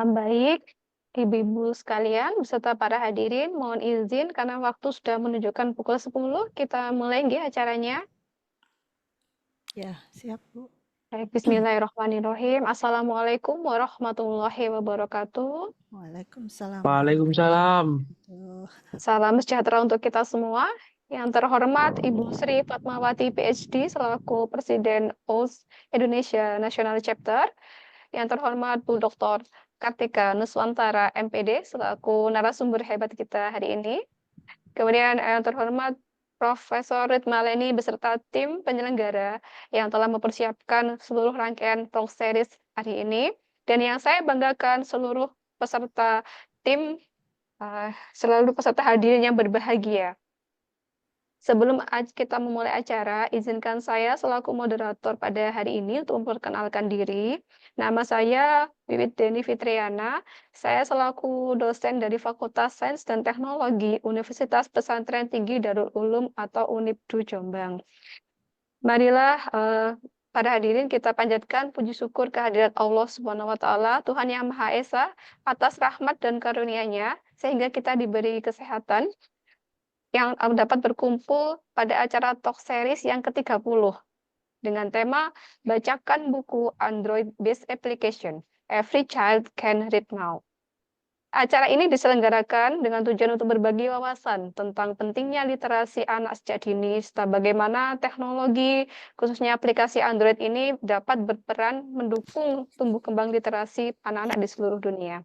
Baik, ibu-ibu sekalian beserta para hadirin, mohon izin karena waktu sudah menunjukkan pukul 10, kita mulai nggih acaranya. Ya, siap, Bu. Baik, bismillahirrahmanirrahim. Assalamualaikum warahmatullahi wabarakatuh. Waalaikumsalam Waalaikumsalam. warahmatullahi. Salam sejahtera untuk kita semua. Yang terhormat Ibu Sri Fatmawati PhD selaku Presiden OS Indonesia National Chapter. Yang terhormat Bu Dr. Kartika Nuswantara MPD selaku narasumber hebat kita hari ini. Kemudian yang terhormat Profesor Ritma Leni beserta tim penyelenggara yang telah mempersiapkan seluruh rangkaian talk series hari ini. Dan yang saya banggakan seluruh peserta tim, selalu peserta hadirin yang berbahagia. Sebelum kita memulai acara, izinkan saya selaku moderator pada hari ini untuk memperkenalkan diri. Nama saya Wiwit Deni Fitriana. Saya selaku dosen dari Fakultas Sains dan Teknologi Universitas Pesantren Tinggi Darul Ulum atau UNIPDU Jombang. Marilah para hadirin kita panjatkan puji syukur kehadirat Allah Subhanahu wa taala, Tuhan Yang Maha Esa, atas rahmat dan karunia-Nya sehingga kita diberi kesehatan yang dapat berkumpul pada acara talk series yang ke-30 dengan tema Bacakan Buku Android Based Application, Every Child Can Read Now. Acara ini diselenggarakan dengan tujuan untuk berbagi wawasan tentang pentingnya literasi anak sejak dini, serta bagaimana teknologi, khususnya aplikasi Android ini dapat berperan mendukung tumbuh kembang literasi anak-anak di seluruh dunia.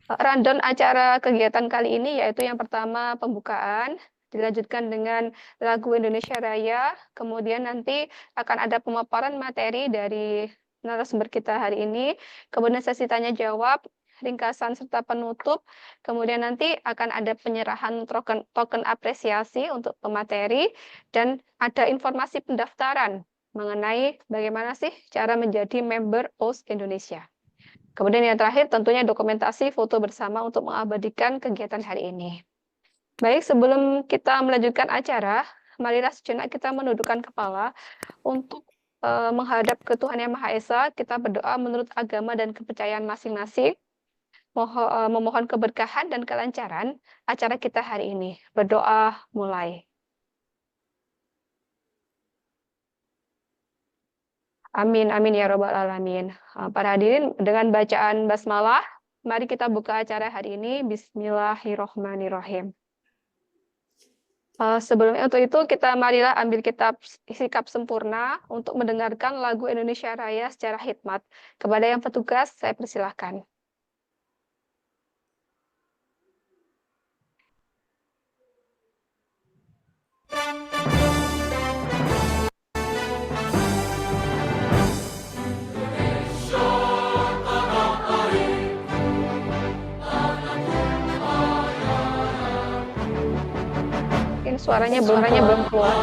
Rundown acara kegiatan kali ini yaitu yang pertama pembukaan, dilanjutkan dengan lagu Indonesia Raya, kemudian nanti akan ada pemaparan materi dari narasumber kita hari ini, kemudian sesi tanya jawab, ringkasan serta penutup, kemudian nanti akan ada penyerahan token apresiasi untuk pemateri, dan ada informasi pendaftaran mengenai bagaimana sih cara menjadi member OS Indonesia. Kemudian yang terakhir tentunya dokumentasi foto bersama untuk mengabadikan kegiatan hari ini. Baik, sebelum kita melanjutkan acara, marilah sejenak kita menundukkan kepala untuk menghadap ke Tuhan Yang Maha Esa. Kita berdoa menurut agama dan kepercayaan masing-masing, memohon keberkahan dan kelancaran acara kita hari ini. Berdoa mulai. Amin, amin ya robbal alamin. Para hadirin, dengan bacaan basmalah, mari kita buka acara hari ini. Bismillahirrohmanirrohim. Sebelumnya untuk itu, marilah ambil sikap sempurna untuk mendengarkan lagu Indonesia Raya secara hikmat. Kepada yang petugas, saya persilahkan. Suaranya belum keluar.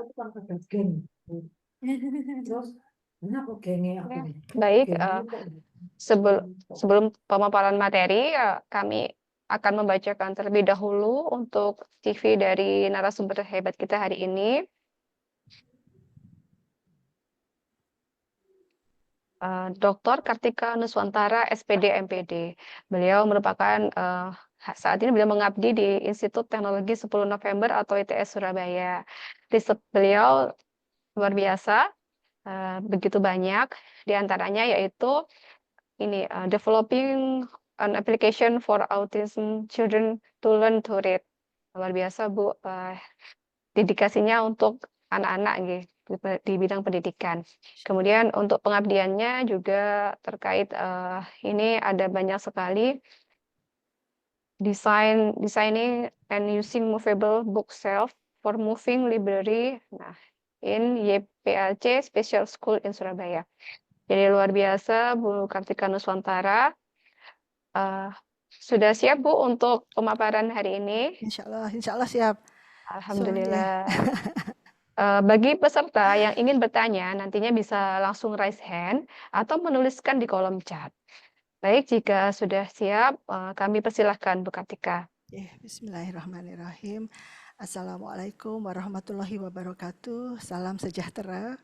itu kan ada geng. Terus kenapa gengnya aku? Baik, Gengnya kok sebelum pemaparan materi, kami akan membacakan terlebih dahulu untuk CV dari narasumber hebat kita hari ini. Dr. Kartika Nuswantara, SPD, MPD. Beliau merupakan saat ini beliau mengabdi di Institut Teknologi 10 November atau ITS Surabaya. Riset beliau luar biasa, begitu banyak, diantaranya yaitu ini developing an application for autism children to learn to read. Luar biasa Bu, dedikasinya untuk anak-anak gitu di bidang pendidikan. Kemudian untuk pengabdiannya juga terkait ini ada banyak sekali designing and using movable bookshelf for moving library. Nah, in YPLC Special School in Surabaya. Jadi luar biasa Bu Kartika Nuswantara. Sudah siap Bu untuk pemaparan hari ini? Insya Allah siap. Alhamdulillah. Bagi peserta yang ingin bertanya, nantinya bisa langsung raise hand atau menuliskan di kolom chat. Baik, jika sudah siap, kami persilahkan Bu Kartika. Bismillahirrahmanirrahim. Assalamualaikum warahmatullahi wabarakatuh. Salam sejahtera.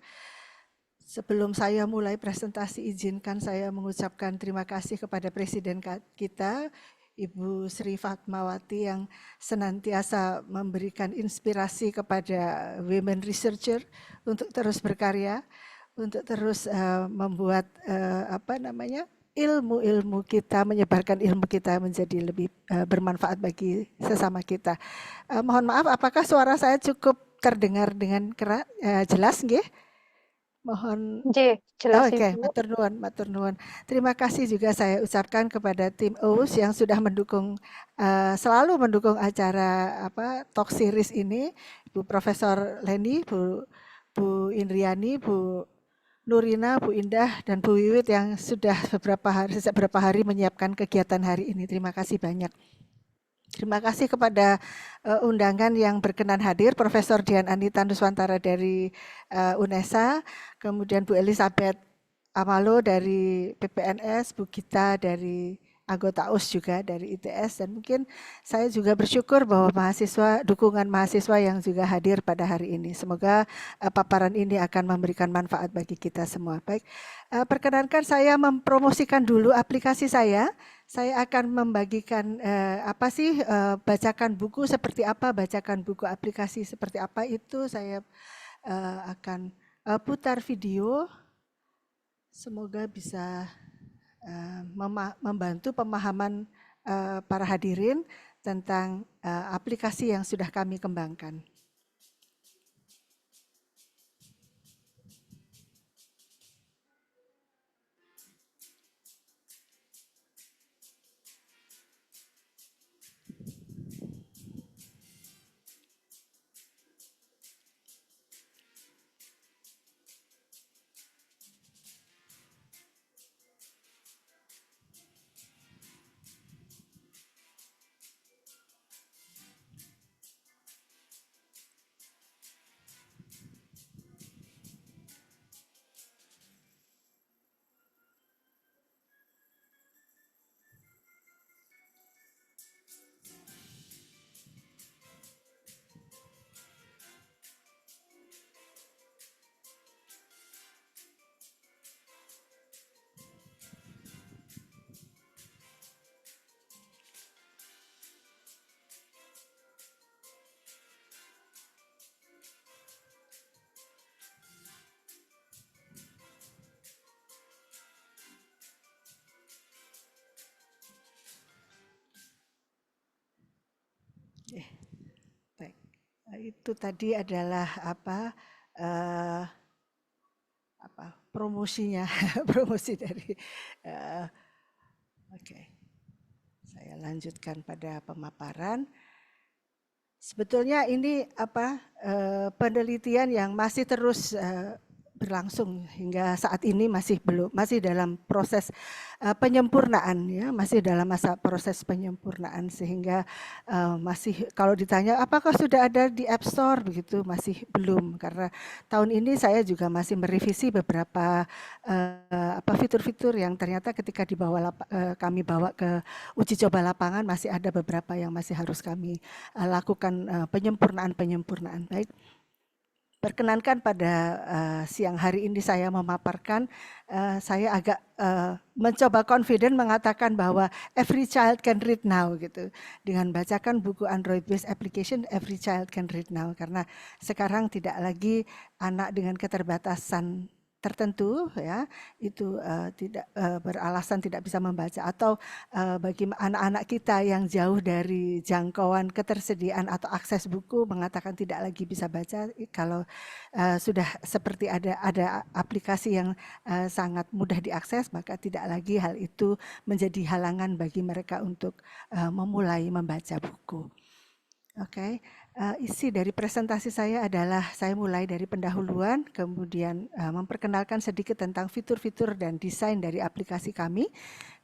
Sebelum saya mulai presentasi, izinkan saya mengucapkan terima kasih kepada Presiden kita, Ibu Sri Fatmawati, yang senantiasa memberikan inspirasi kepada women researcher untuk terus berkarya, untuk terus membuat ilmu-ilmu kita, menyebarkan ilmu kita menjadi lebih bermanfaat bagi sesama kita. Mohon maaf, apakah suara saya cukup terdengar dengan jelas, nggih? Mohon. Jelas Oke, Ibu. matur nuwun. Terima kasih juga saya ucapkan kepada tim OUS yang sudah mendukung, selalu mendukung acara talk series ini, Bu Profesor Leni, Bu Indriani, Bu Nurina, Bu Indah, dan Bu Wiwit yang sudah sejak beberapa hari menyiapkan kegiatan hari ini. Terima kasih banyak. Terima kasih kepada undangan yang berkenan hadir, Profesor Dian Anita Nuswantara dari UNESA, kemudian Bu Elizabeth Amalo dari PPNS, Bu Gita dari anggota US juga dari ITS, dan mungkin saya juga bersyukur bahwa dukungan mahasiswa yang juga hadir pada hari ini. Semoga paparan ini akan memberikan manfaat bagi kita semua. Baik, perkenankan saya mempromosikan dulu aplikasi saya. Saya akan membagikan bacakan buku seperti apa, bacakan buku aplikasi seperti apa, itu saya akan putar video. Semoga bisa membantu pemahaman para hadirin tentang aplikasi yang sudah kami kembangkan. Baik, itu tadi adalah promosinya, promosi dari. Oke, saya lanjutkan pada pemaparan. Sebetulnya ini penelitian yang masih terus berlangsung hingga saat ini masih dalam proses penyempurnaan ya, masih dalam masa proses penyempurnaan sehingga masih kalau ditanya apakah sudah ada di App Store begitu masih belum, karena tahun ini saya juga masih merevisi beberapa fitur-fitur yang ternyata ketika kami bawa ke uji coba lapangan masih ada beberapa yang masih harus kami lakukan penyempurnaan. Baik. Perkenankan pada siang hari ini saya memaparkan, saya agak mencoba confident mengatakan bahwa every child can read now gitu. Dengan bacakan buku Android based application, every child can read now. Karena sekarang tidak lagi anak dengan keterbatasan tertentu ya itu tidak beralasan tidak bisa membaca, atau bagi anak-anak kita yang jauh dari jangkauan ketersediaan atau akses buku mengatakan tidak lagi bisa baca kalau sudah seperti ada aplikasi yang sangat mudah diakses, maka tidak lagi hal itu menjadi halangan bagi mereka untuk memulai membaca buku. Oke, isi dari presentasi saya adalah saya mulai dari pendahuluan, kemudian memperkenalkan sedikit tentang fitur-fitur dan desain dari aplikasi kami.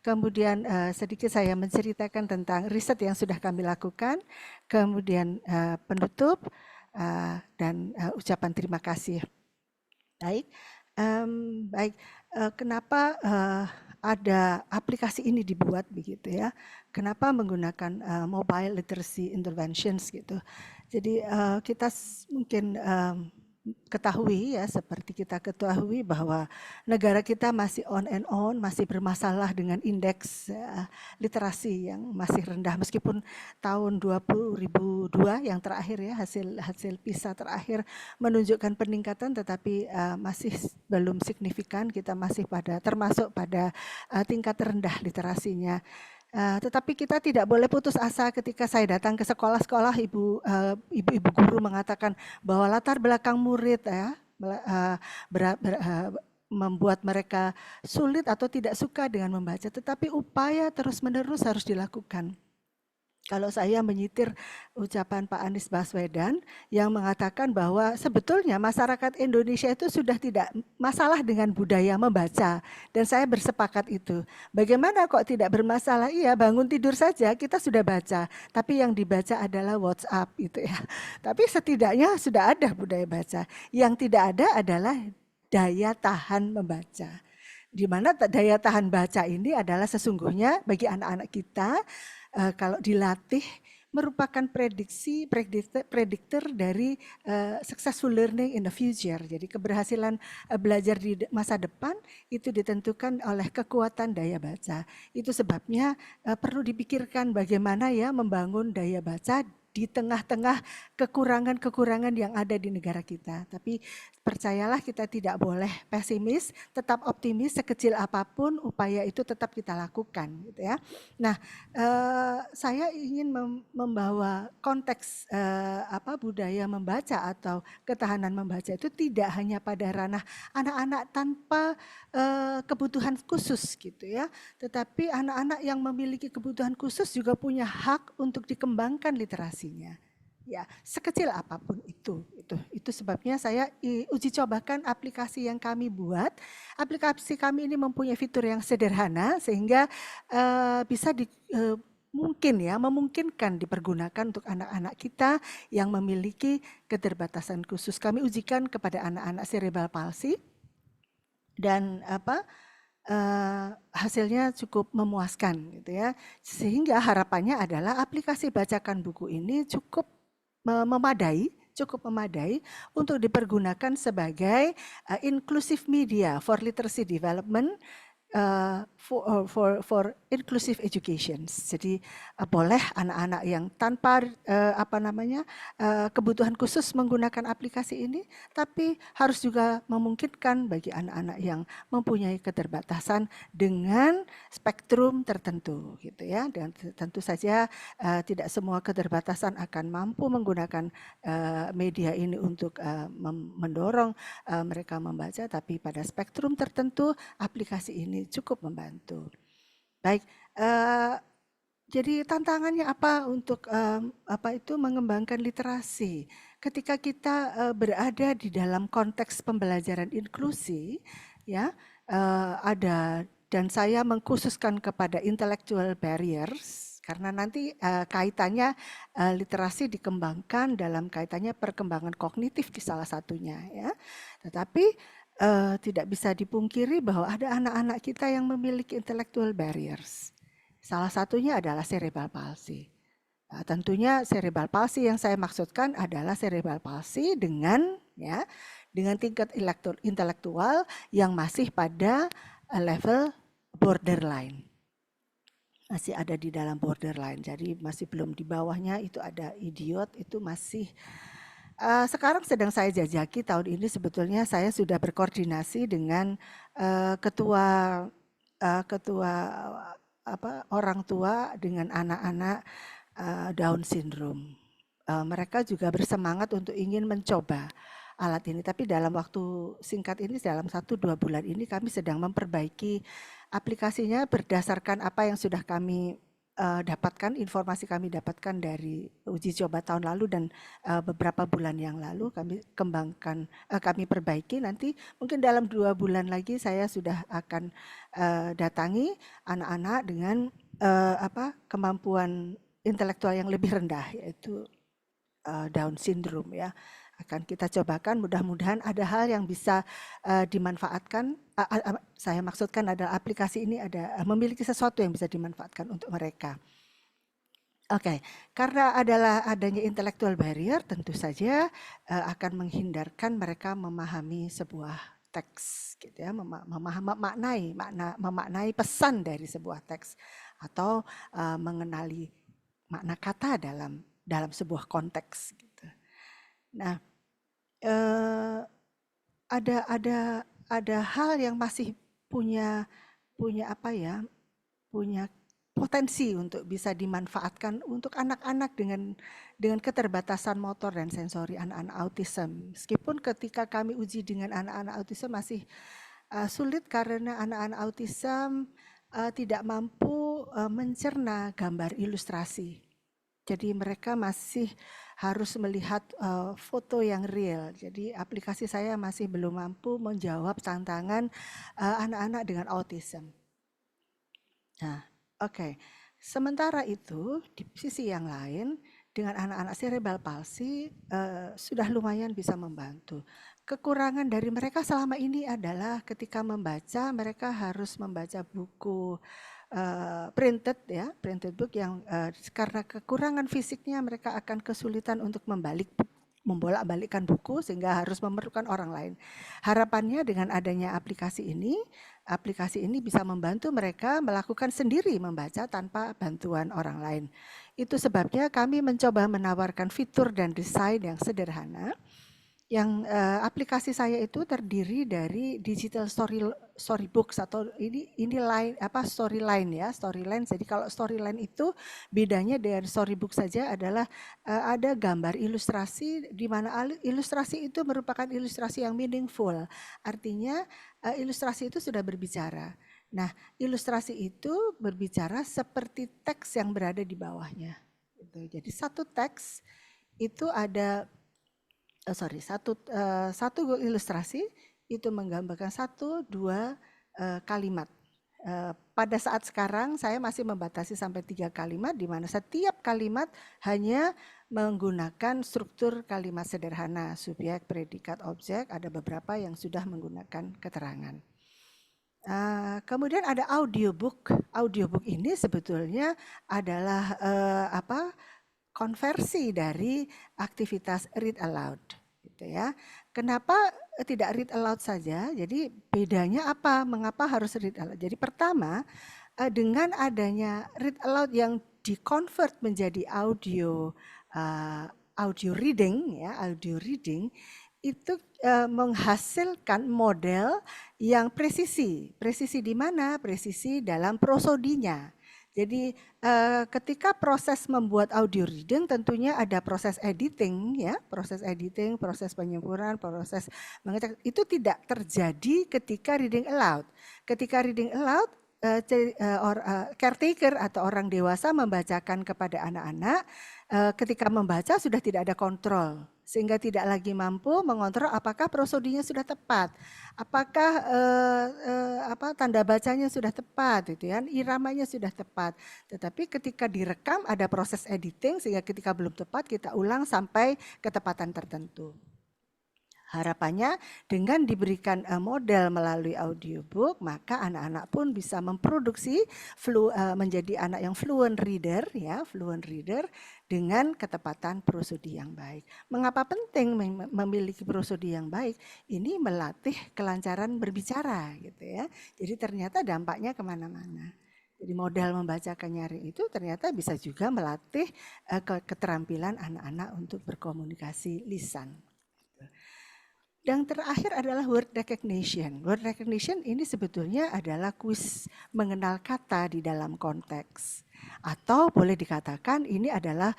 Kemudian sedikit saya menceritakan tentang riset yang sudah kami lakukan, kemudian penutup dan ucapan terima kasih. Baik, kenapa ada aplikasi ini dibuat begitu ya? Kenapa menggunakan mobile literacy interventions gitu? Jadi kita mungkin ketahui ya, seperti kita ketahui bahwa negara kita masih on and on, masih bermasalah dengan indeks literasi yang masih rendah, meskipun tahun 2002 yang terakhir ya, hasil PISA terakhir menunjukkan peningkatan, tetapi masih belum signifikan, kita masih termasuk pada tingkat rendah literasinya. Tetapi kita tidak boleh putus asa. Ketika saya datang ke sekolah-sekolah, ibu-ibu guru mengatakan bahwa latar belakang murid ya membuat mereka sulit atau tidak suka dengan membaca, tetapi upaya terus-menerus harus dilakukan. Kalau saya menyitir ucapan Pak Anies Baswedan yang mengatakan bahwa sebetulnya masyarakat Indonesia itu sudah tidak masalah dengan budaya membaca, dan saya bersepakat itu. Bagaimana kok tidak bermasalah? Iya, bangun tidur saja kita sudah baca, tapi yang dibaca adalah WhatsApp itu ya. Tapi setidaknya sudah ada budaya baca. Yang tidak ada adalah daya tahan membaca. Di mana daya tahan baca ini adalah sesungguhnya bagi anak-anak kita kalau dilatih merupakan prediktor dari successful learning in the future. Jadi keberhasilan belajar di masa depan itu ditentukan oleh kekuatan daya baca. Itu sebabnya perlu dipikirkan bagaimana ya membangun daya baca di tengah-tengah kekurangan-kekurangan yang ada di negara kita. Tapi percayalah, kita tidak boleh pesimis, tetap optimis, sekecil apapun upaya itu tetap kita lakukan gitu ya. Nah, saya ingin membawa konteks budaya membaca atau ketahanan membaca itu tidak hanya pada ranah anak-anak tanpa kebutuhan khusus gitu ya, tetapi anak-anak yang memiliki kebutuhan khusus juga punya hak untuk dikembangkan literasinya. Ya, sekecil apapun itu sebabnya saya uji cobakan aplikasi yang kami buat. Aplikasi kami ini mempunyai fitur yang sederhana sehingga bisa memungkinkan dipergunakan untuk anak-anak kita yang memiliki keterbatasan khusus. Kami ujikan kepada anak-anak cerebral palsy dan hasilnya cukup memuaskan gitu ya. Sehingga harapannya adalah aplikasi bacakan buku ini cukup memadai untuk dipergunakan sebagai inclusive media for literacy development, for inclusive education. Jadi boleh anak-anak yang tanpa kebutuhan khusus menggunakan aplikasi ini, tapi harus juga memungkinkan bagi anak-anak yang mempunyai keterbatasan dengan spektrum tertentu gitu ya. Dan tentu saja tidak semua keterbatasan akan mampu menggunakan media ini untuk mendorong mereka membaca, tapi pada spektrum tertentu aplikasi ini cukup membantu. Baik, Jadi tantangannya apa untuk mengembangkan literasi? Ketika kita berada di dalam konteks pembelajaran inklusi, ya ada dan saya mengkhususkan kepada intellectual barriers karena nanti kaitannya literasi dikembangkan dalam kaitannya perkembangan kognitif di salah satunya, ya. Tetapi tidak bisa dipungkiri bahwa ada anak-anak kita yang memiliki intellectual barriers. Salah satunya adalah cerebral palsy. Nah, tentunya cerebral palsy yang saya maksudkan adalah cerebral palsy dengan tingkat intelektual yang masih pada level borderline. Masih ada di dalam borderline. Jadi masih belum di bawahnya itu ada idiot, itu masih sekarang sedang saya jajaki tahun ini sebetulnya saya sudah berkoordinasi dengan ketua orang tua dengan anak-anak Down syndrome. Mereka juga bersemangat untuk ingin mencoba alat ini, tapi dalam waktu singkat ini, dalam 1-2 bulan ini kami sedang memperbaiki aplikasinya berdasarkan apa yang sudah kami dapatkan, informasi kami dapatkan dari uji coba tahun lalu dan beberapa bulan yang lalu kami kembangkan, kami perbaiki. Nanti mungkin dalam 2 bulan lagi saya sudah akan datangi anak-anak dengan kemampuan intelektual yang lebih rendah, yaitu Down syndrome, ya. Akan kita cobakan, mudah-mudahan ada hal yang bisa dimanfaatkan. Saya maksudkan adalah aplikasi ini memiliki sesuatu yang bisa dimanfaatkan untuk mereka. Oke, karena adanya intellectual barrier, tentu saja akan menghindarkan mereka memahami sebuah teks, gitu ya, memaknai pesan dari sebuah teks atau mengenali makna kata dalam sebuah konteks, gitu. Nah, ada hal yang masih punya potensi untuk bisa dimanfaatkan untuk anak-anak dengan keterbatasan motor dan sensori, anak-anak autism. Meskipun ketika kami uji dengan anak-anak autism masih sulit karena anak-anak autism tidak mampu mencerna gambar ilustrasi. Jadi mereka masih harus melihat foto yang real. Jadi aplikasi saya masih belum mampu menjawab tantangan anak-anak dengan autism. Nah, oke. Sementara itu di sisi yang lain dengan anak-anak cerebral palsy sudah lumayan bisa membantu. Kekurangan dari mereka selama ini adalah ketika membaca mereka harus membaca buku printed book yang karena kekurangan fisiknya mereka akan kesulitan untuk membolak-balikkan buku sehingga harus memerlukan orang lain. Harapannya dengan adanya aplikasi ini bisa membantu mereka melakukan sendiri membaca tanpa bantuan orang lain. Itu sebabnya kami mencoba menawarkan fitur dan desain yang sederhana. Yang aplikasi saya itu terdiri dari digital storybooks atau ini storyline, ya, storyline. Jadi kalau storyline itu bedanya dengan storybook saja adalah ada gambar ilustrasi di mana ilustrasi itu merupakan ilustrasi yang meaningful. Artinya ilustrasi itu sudah berbicara. Nah, ilustrasi itu berbicara seperti teks yang berada di bawahnya. Jadi satu teks itu ada satu ilustrasi itu menggambarkan 1-2 kalimat. Pada saat sekarang saya masih membatasi sampai 3 kalimat di mana setiap kalimat hanya menggunakan struktur kalimat sederhana, subjek, predikat, objek, ada beberapa yang sudah menggunakan keterangan. Kemudian ada audiobook. Audiobook ini sebetulnya adalah konversi dari aktivitas read aloud, gitu ya. Kenapa tidak read aloud saja? Jadi bedanya apa? Mengapa harus read aloud? Jadi pertama, dengan adanya read aloud yang di-convert menjadi audio reading, ya, audio reading itu menghasilkan model yang presisi. Presisi di mana? Presisi dalam prosodinya. Jadi ketika proses membuat audio reading tentunya ada proses editing, ya, proses penyempurnaan, proses mengecek itu tidak terjadi ketika reading aloud. Ketika reading aloud caretaker atau orang dewasa membacakan kepada anak-anak, ketika membaca sudah tidak ada kontrol, sehingga tidak lagi mampu mengontrol apakah prosodinya sudah tepat, apakah tanda bacanya sudah tepat, gitu ya, iramanya sudah tepat. Tetapi ketika direkam ada proses editing, sehingga ketika belum tepat kita ulang sampai ketepatan tertentu. Harapannya dengan diberikan model melalui audiobook, maka anak-anak pun bisa memproduksi menjadi anak yang fluent reader, ya, fluent reader dengan ketepatan prosodi yang baik. Mengapa penting memiliki prosodi yang baik? Ini melatih kelancaran berbicara, gitu ya. Jadi ternyata dampaknya kemana-mana. Jadi modal membacakan nyaring itu ternyata bisa juga melatih keterampilan anak-anak untuk berkomunikasi lisan. Dan terakhir adalah word recognition. Word recognition ini sebetulnya adalah kuis mengenal kata di dalam konteks. Atau boleh dikatakan ini adalah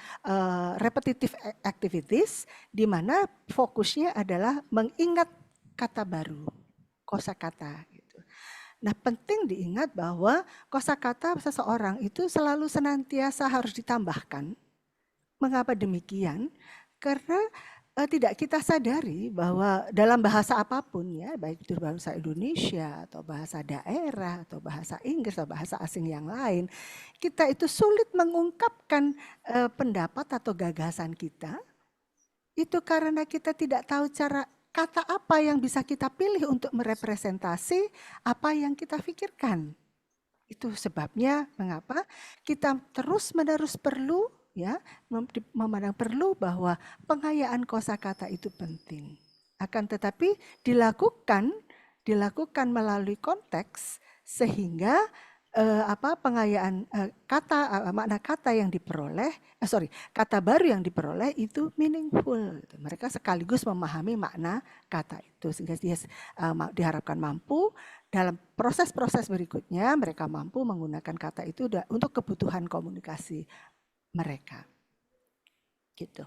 repetitive activities di mana fokusnya adalah mengingat kata baru, kosakata gitu. Nah, penting diingat bahwa kosakata seseorang itu selalu senantiasa harus ditambahkan. Mengapa demikian? Karena tidak kita sadari bahwa dalam bahasa apapun, ya, baik itu bahasa Indonesia atau bahasa daerah atau bahasa Inggris atau bahasa asing yang lain, kita itu sulit mengungkapkan pendapat atau gagasan kita. Itu karena kita tidak tahu cara kata apa yang bisa kita pilih untuk merepresentasi apa yang kita pikirkan. Itu sebabnya mengapa kita terus-menerus perlu, ya, memandang perlu bahwa pengayaan kosakata itu penting. Akan tetapi dilakukan melalui konteks sehingga pengayaan makna kata yang diperoleh, kata baru yang diperoleh itu meaningful. Mereka sekaligus memahami makna kata itu sehingga dia diharapkan mampu dalam proses-proses berikutnya mereka mampu menggunakan kata itu untuk kebutuhan komunikasi mereka. Gitu.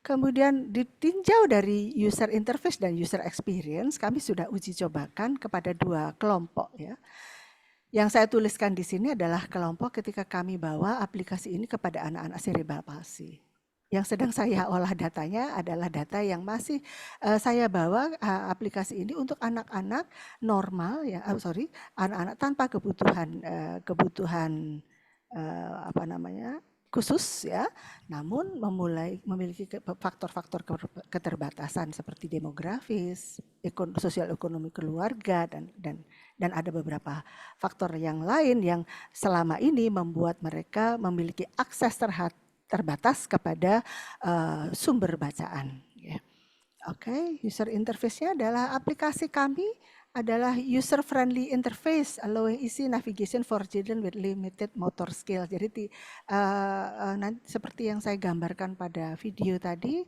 Kemudian ditinjau dari user interface dan user experience, kami sudah uji cobakan kepada 2 kelompok, ya. Yang saya tuliskan di sini adalah kelompok ketika kami bawa aplikasi ini kepada anak-anak cerebral palsy. Yang sedang saya olah datanya adalah data yang masih saya bawa aplikasi ini untuk anak-anak normal, ya, anak-anak tanpa kebutuhan khusus, ya, namun memiliki faktor-faktor keterbatasan seperti demografis, sosial ekonomi keluarga dan ada beberapa faktor yang lain yang selama ini membuat mereka memiliki akses terbatas kepada sumber bacaan. Ya. Oke, user interface-nya adalah aplikasi kami adalah user-friendly interface allowing easy navigation for children with limited motor skill. Jadi seperti yang saya gambarkan pada video tadi,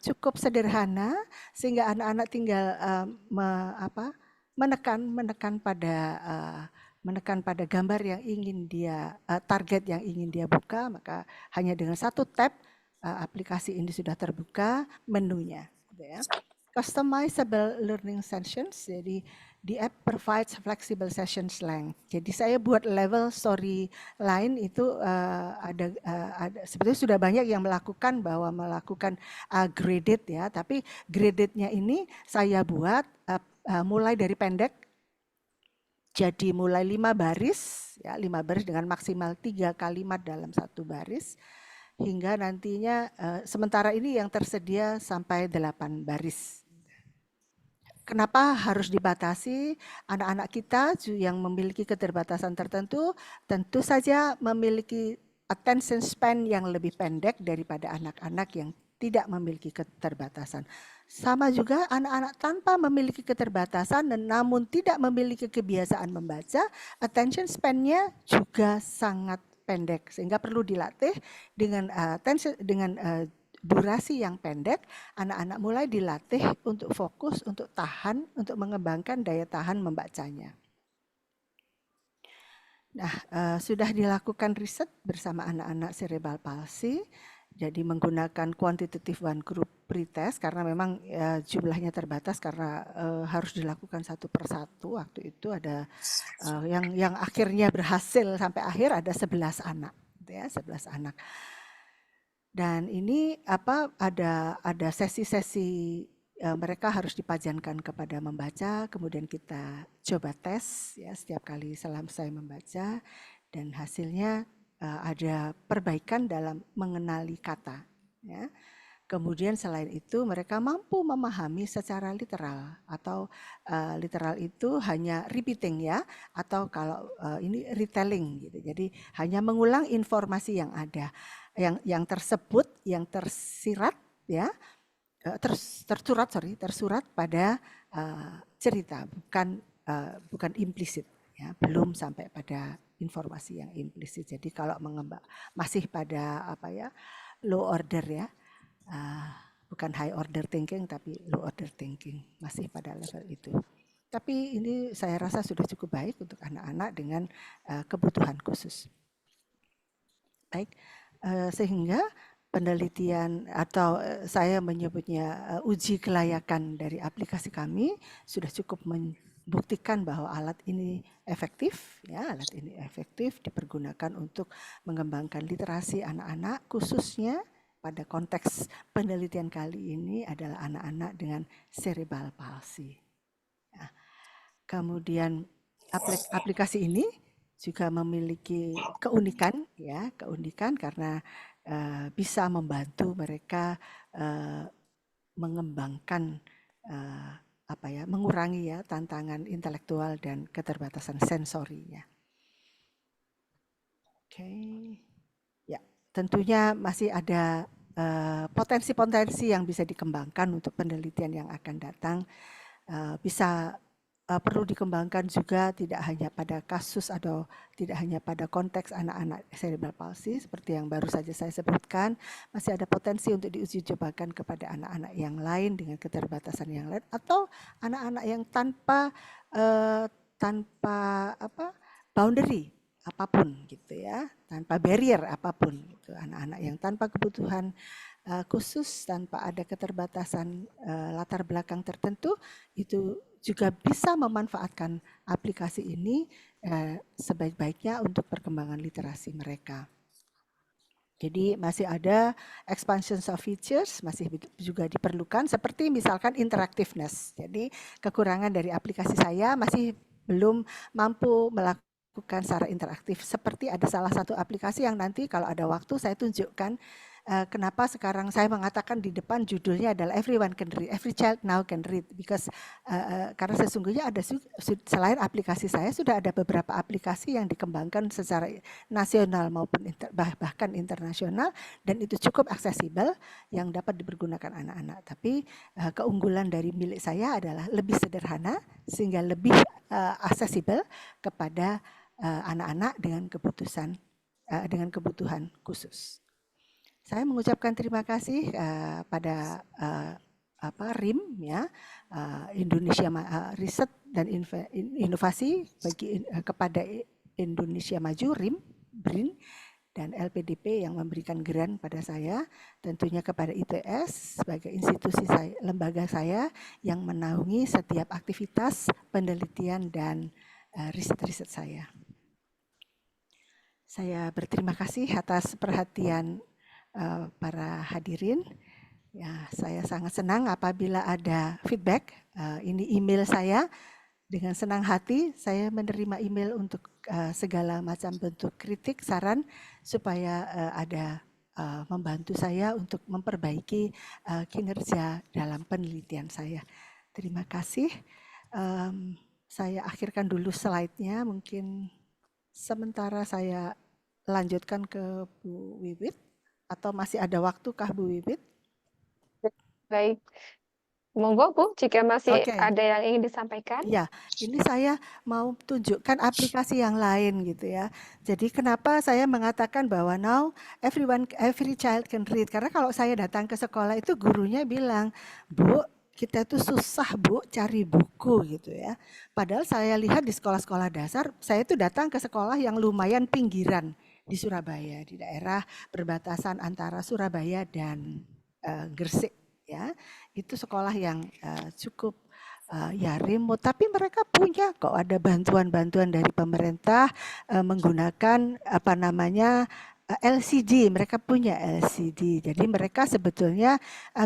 cukup sederhana sehingga anak-anak tinggal menekan pada gambar yang ingin dia target yang ingin dia buka, maka hanya dengan 1 tab aplikasi ini sudah terbuka menunya. Gitu ya. Customizable learning sessions, jadi the app provides flexible sessions length. Jadi saya buat level story line itu ada sebetulnya sudah banyak yang melakukan graded, ya, tapi gradednya ini saya buat mulai dari pendek, jadi mulai 5 baris, ya, 5 baris dengan maksimal 3 kalimat dalam 1 baris. Hingga nantinya sementara ini yang tersedia sampai 8 baris. Kenapa harus dibatasi? Anak-anak kita yang memiliki keterbatasan tertentu tentu saja memiliki attention span yang lebih pendek daripada anak-anak yang tidak memiliki keterbatasan. Sama juga anak-anak tanpa memiliki keterbatasan dan namun tidak memiliki kebiasaan membaca, attention span-nya juga sangat pendek, sehingga perlu dilatih dengan durasi yang pendek. Anak-anak mulai dilatih untuk fokus, untuk tahan, untuk mengembangkan daya tahan membacanya. Nah, sudah dilakukan riset bersama anak-anak cerebral palsy Jadi menggunakan quantitative one group pretest karena memang jumlahnya terbatas karena harus dilakukan satu persatu. Waktu itu ada yang akhirnya berhasil sampai akhir ada 11 anak, gitu ya, 11 anak. Dan ini ada sesi-sesi mereka harus dipajankan kepada membaca, kemudian kita coba tes ya setiap kali selesai membaca, dan hasilnya ada perbaikan dalam mengenali kata. Ya. Kemudian selain itu mereka mampu memahami secara literal, atau literal itu hanya repeating ya, atau kalau ini retelling gitu. Jadi hanya mengulang informasi yang ada, yang tersebut, yang tersirat ya, tersurat pada cerita, bukan implisit ya, belum sampai pada informasi yang implisit. Jadi kalau masih pada low order ya, bukan high order thinking tapi low order thinking, masih pada level itu. Tapi ini saya rasa sudah cukup baik untuk anak-anak dengan kebutuhan khusus. Baik, sehingga penelitian atau saya menyebutnya uji kelayakan dari aplikasi kami sudah cukup membuktikan bahwa alat ini efektif, ya, alat ini efektif dipergunakan untuk mengembangkan literasi anak-anak, khususnya pada konteks penelitian kali ini adalah anak-anak dengan cerebral palsy. Ya. Kemudian aplikasi ini juga memiliki keunikan karena bisa membantu mereka mengembangkan mengurangi ya tantangan intelektual dan keterbatasan sensorinya. Oke. Ya, tentunya masih ada potensi-potensi yang bisa dikembangkan untuk penelitian yang akan datang. Perlu dikembangkan juga tidak hanya pada kasus atau tidak hanya pada konteks anak-anak cerebral palsy seperti yang baru saja saya sebutkan, masih ada potensi untuk diuji cobakan kepada anak-anak yang lain dengan keterbatasan yang lain, atau anak-anak yang tanpa boundary apapun gitu ya, tanpa barrier apapun gitu. Anak-anak yang tanpa kebutuhan khusus, tanpa ada keterbatasan latar belakang tertentu, itu juga bisa memanfaatkan aplikasi ini sebaik-baiknya untuk perkembangan literasi mereka. Jadi masih ada expansion of features, masih juga diperlukan, seperti misalkan interactiveness. Jadi kekurangan dari aplikasi saya masih belum mampu melakukan secara interaktif. Seperti ada salah satu aplikasi yang nanti kalau ada waktu saya tunjukkan. Kenapa sekarang saya mengatakan di depan judulnya adalah everyone can read, every child now can read, because karena sesungguhnya ada selain aplikasi saya sudah ada beberapa aplikasi yang dikembangkan secara nasional maupun bahkan internasional, dan itu cukup aksesibel yang dapat dipergunakan anak-anak. Tapi keunggulan dari milik saya adalah lebih sederhana sehingga lebih aksesibel kepada anak-anak dengan kebutuhan khusus. Saya mengucapkan terima kasih pada RIM ya, Indonesia Riset dan Inovasi kepada Indonesia Maju, BRIN, dan LPDP yang memberikan grant pada saya, tentunya kepada ITS sebagai institusi saya, lembaga saya yang menaungi setiap aktivitas penelitian dan riset-riset saya. Saya berterima kasih atas perhatian para hadirin. Ya, saya sangat senang apabila ada feedback. Ini email saya. Dengan senang hati saya menerima email untuk segala macam bentuk kritik, saran, supaya ada membantu saya untuk memperbaiki kinerja dalam penelitian saya. Terima kasih. Saya akhirkan dulu slide-nya. Mungkin sementara saya lanjutkan ke Bu Wiwit. Atau masih ada waktu kah Bu Wiwit? Baik, monggo Bu, jika masih ada yang ingin disampaikan. Ya, ini saya mau tunjukkan aplikasi yang lain gitu ya. Jadi kenapa saya mengatakan bahwa now every child can read? Karena kalau saya datang ke sekolah itu gurunya bilang, Bu, kita tuh susah Bu cari buku gitu ya. Padahal saya lihat di sekolah-sekolah dasar, saya tuh datang ke sekolah yang lumayan pinggiran di Surabaya, di daerah perbatasan antara Surabaya dan Gresik ya. Itu sekolah yang cukup ya remote, tapi mereka punya kok ada bantuan-bantuan dari pemerintah menggunakan apa namanya LCD, mereka punya LCD. Jadi mereka sebetulnya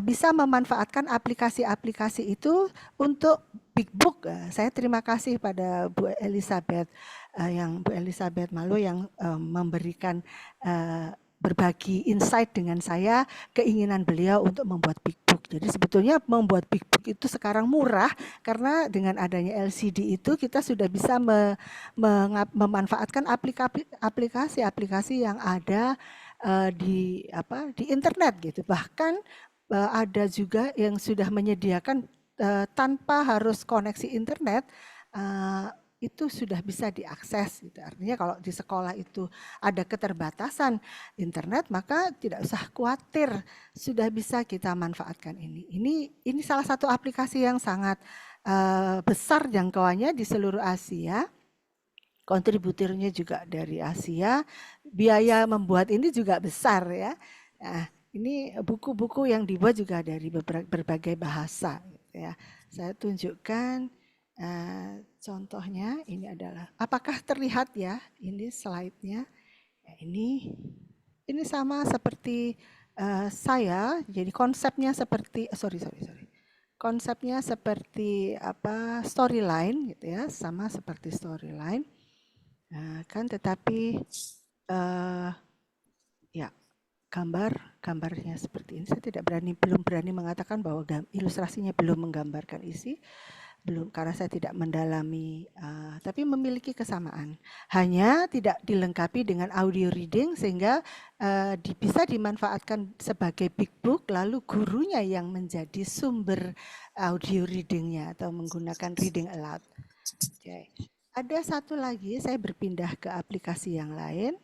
bisa memanfaatkan aplikasi-aplikasi itu untuk Big Book. Saya terima kasih pada Bu Elizabeth Bu Elizabeth Malo yang memberikan berbagi insight dengan saya keinginan beliau untuk membuat Big Book. Jadi sebetulnya membuat Big Book itu sekarang murah karena dengan adanya LCD itu kita sudah bisa memanfaatkan aplikasi-aplikasi yang ada di internet gitu. Bahkan ada juga yang sudah menyediakan tanpa harus koneksi internet itu sudah bisa diakses gitu. Artinya kalau di sekolah itu ada keterbatasan internet, maka tidak usah khawatir, sudah bisa kita manfaatkan ini. Ini salah satu aplikasi yang sangat besar jangkauannya di seluruh Asia. Kontributornya juga dari Asia. Biaya membuat ini juga besar ya. Nah, ini buku-buku yang dibuat juga dari berbagai bahasa gitu ya. Saya tunjukkan contohnya ini adalah, apakah terlihat ya ini slide-nya? Ya, ini sama seperti saya, jadi konsepnya seperti konsepnya seperti storyline gitu ya, sama seperti storyline. Kan tetapi ya gambarnya seperti ini. Saya belum berani mengatakan bahwa ilustrasinya belum menggambarkan isi. Belum, karena saya tidak mendalami, tapi memiliki kesamaan. Hanya tidak dilengkapi dengan audio reading sehingga bisa dimanfaatkan sebagai Big Book, lalu gurunya yang menjadi sumber audio readingnya atau menggunakan reading aloud. Okay. Ada satu lagi, saya berpindah ke aplikasi yang lain.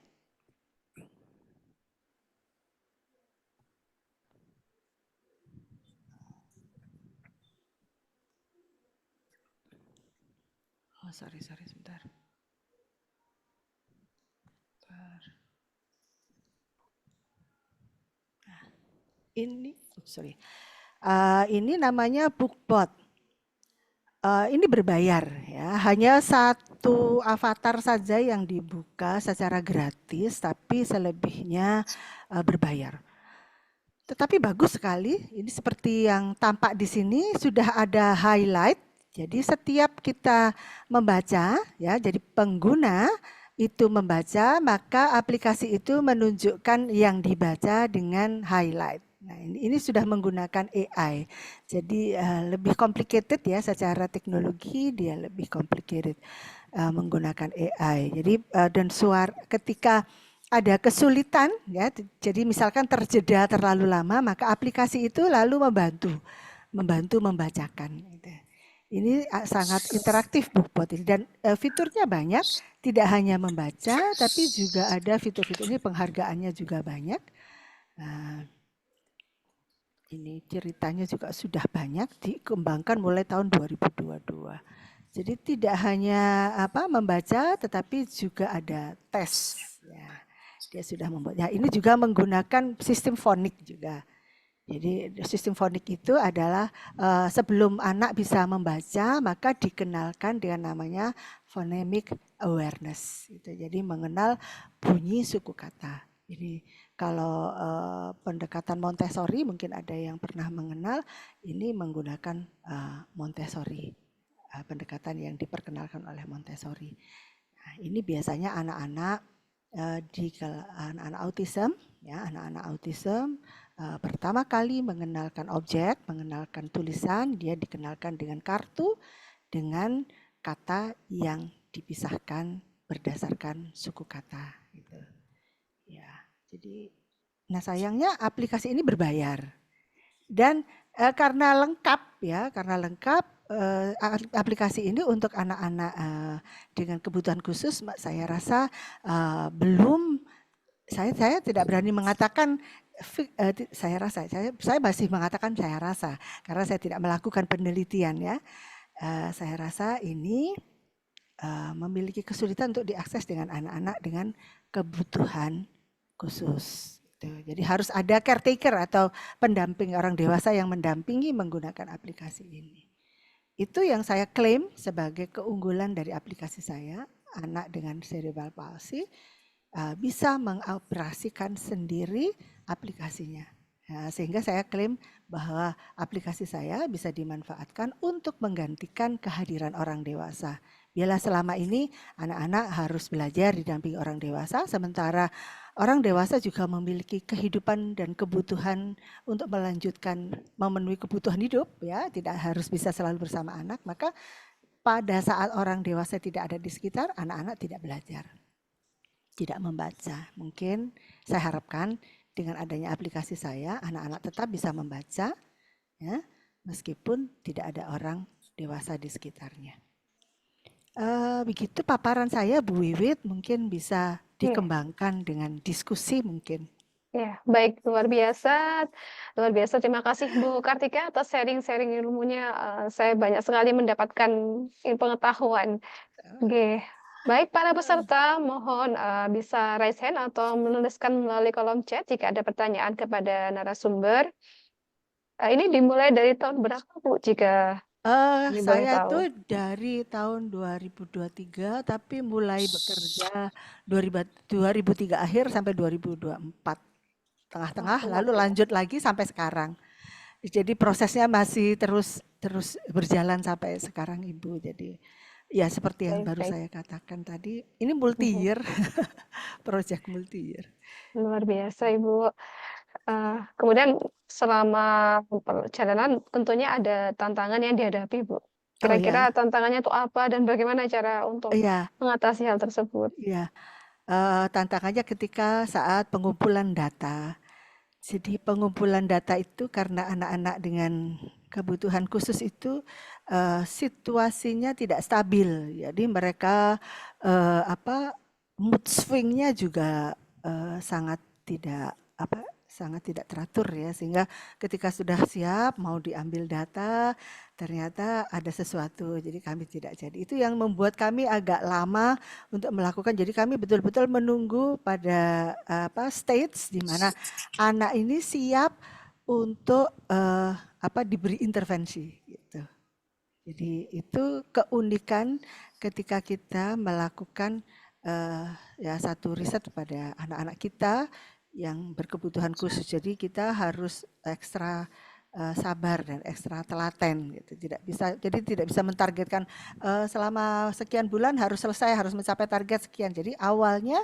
Oh, sorry, sebentar. Ini namanya BookBot. Ini berbayar ya, hanya satu avatar saja yang dibuka secara gratis, tapi selebihnya berbayar. Tetapi bagus sekali, ini seperti yang tampak di sini sudah ada highlight. Jadi setiap kita membaca ya, jadi pengguna itu membaca, maka aplikasi itu menunjukkan yang dibaca dengan highlight. Nah, ini sudah menggunakan AI. Jadi lebih complicated ya, secara teknologi dia lebih complicated menggunakan AI. Jadi dan suara ketika ada kesulitan ya, jadi misalkan terjeda terlalu lama, maka aplikasi itu lalu membantu membacakan. Ini sangat interaktif BookBot ini, dan fiturnya banyak, tidak hanya membaca, tapi juga ada fitur-fitur ini, penghargaannya juga banyak. Ini ceritanya juga sudah banyak dikembangkan mulai tahun 2022. Jadi tidak hanya membaca, tetapi juga ada tes. Ya, dia sudah membuat. Ya, ini juga menggunakan sistem fonik juga. Jadi sistem fonik itu adalah sebelum anak bisa membaca, maka dikenalkan dengan namanya phonemic awareness. Jadi mengenal bunyi suku kata. Jadi kalau pendekatan Montessori mungkin ada yang pernah mengenal, ini menggunakan Montessori, pendekatan yang diperkenalkan oleh Montessori. Nah, ini biasanya anak-anak anak-anak autism, ya, anak-anak autism. Pertama kali mengenalkan objek, mengenalkan tulisan, dia dikenalkan dengan kartu, dengan kata yang dipisahkan berdasarkan suku kata. Gitu. Ya, jadi, nah sayangnya aplikasi ini berbayar. Dan karena lengkap ya, aplikasi ini untuk anak-anak dengan kebutuhan khusus, saya rasa belum. Saya tidak berani mengatakan. Saya masih mengatakan saya rasa, karena saya tidak melakukan penelitian ya. Saya rasa ini memiliki kesulitan untuk diakses dengan anak-anak dengan kebutuhan khusus. Jadi harus ada caretaker atau pendamping orang dewasa yang mendampingi menggunakan aplikasi ini. Itu yang saya klaim sebagai keunggulan dari aplikasi saya. Anak dengan cerebral palsy bisa mengoperasikan sendiri aplikasinya. Sehingga saya klaim bahwa aplikasi saya bisa dimanfaatkan untuk menggantikan kehadiran orang dewasa. Bila selama ini anak-anak harus belajar didampingi orang dewasa, sementara orang dewasa juga memiliki kehidupan dan kebutuhan untuk melanjutkan memenuhi kebutuhan hidup, ya, tidak harus bisa selalu bersama anak, maka pada saat orang dewasa tidak ada di sekitar, anak-anak tidak belajar, tidak membaca. Mungkin saya harapkan dengan adanya aplikasi saya, anak-anak tetap bisa membaca, ya, meskipun tidak ada orang dewasa di sekitarnya. Begitu paparan saya, Bu Wiwit, mungkin bisa dikembangkan dengan diskusi mungkin. Ya, baik, luar biasa. Luar biasa, terima kasih Bu Kartika atas sharing-sharing ilmunya. Saya banyak sekali mendapatkan pengetahuan. Oke. Baik, para peserta, mohon bisa raise hand atau menuliskan melalui kolom chat jika ada pertanyaan kepada narasumber. Ini dimulai dari tahun berapa, Bu, jika boleh Saya tahu? tuh dari tahun 2023, tapi mulai bekerja 2003 akhir sampai 2024 tengah-tengah, lalu lanjut lagi sampai sekarang. Jadi prosesnya masih terus berjalan sampai sekarang, Ibu. Jadi ya seperti yang baru saya katakan tadi, ini multi year, project multi year. Luar biasa, Ibu. Kemudian selama perjalanan tentunya ada tantangan yang dihadapi, Bu. Kira-kira tantangannya itu apa dan bagaimana cara untuk mengatasi hal tersebut? Iya, tantangannya ketika saat pengumpulan data. Jadi pengumpulan data itu karena anak-anak dengan kebutuhan khusus itu situasinya tidak stabil. Jadi mereka mood swing-nya juga sangat tidak teratur, ya, sehingga ketika sudah siap mau diambil data ternyata ada sesuatu, jadi kami tidak jadi. Itu yang membuat kami agak lama untuk melakukan. Jadi kami betul-betul menunggu pada stage di mana anak ini siap untuk diberi intervensi gitu. Jadi itu keunikan ketika kita melakukan satu riset pada anak-anak kita yang berkebutuhan khusus. Jadi kita harus ekstra sabar dan ekstra telaten gitu. Tidak bisa mentargetkan selama sekian bulan harus selesai, harus mencapai target sekian. Jadi awalnya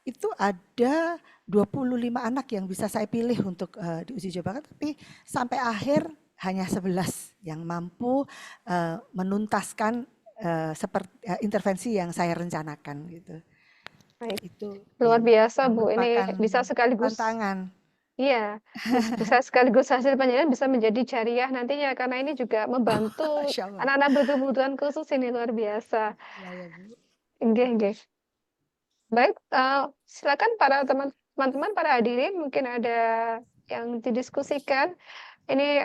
itu ada 25 anak yang bisa saya pilih untuk diuji cobakan, tapi sampai akhir hanya 11 yang mampu menuntaskan intervensi yang saya rencanakan gitu. Itu luar biasa, Bu. merupakan Ini bisa sekaligus tantangan. Iya, bisa sekaligus hasil penelitian bisa menjadi jariah nantinya karena ini juga membantu anak-anak berkebutuhan khusus, ini luar biasa. Ya, Bu. Nggih. Baik, silakan para teman-teman, para hadirin, mungkin ada yang didiskusikan. Ini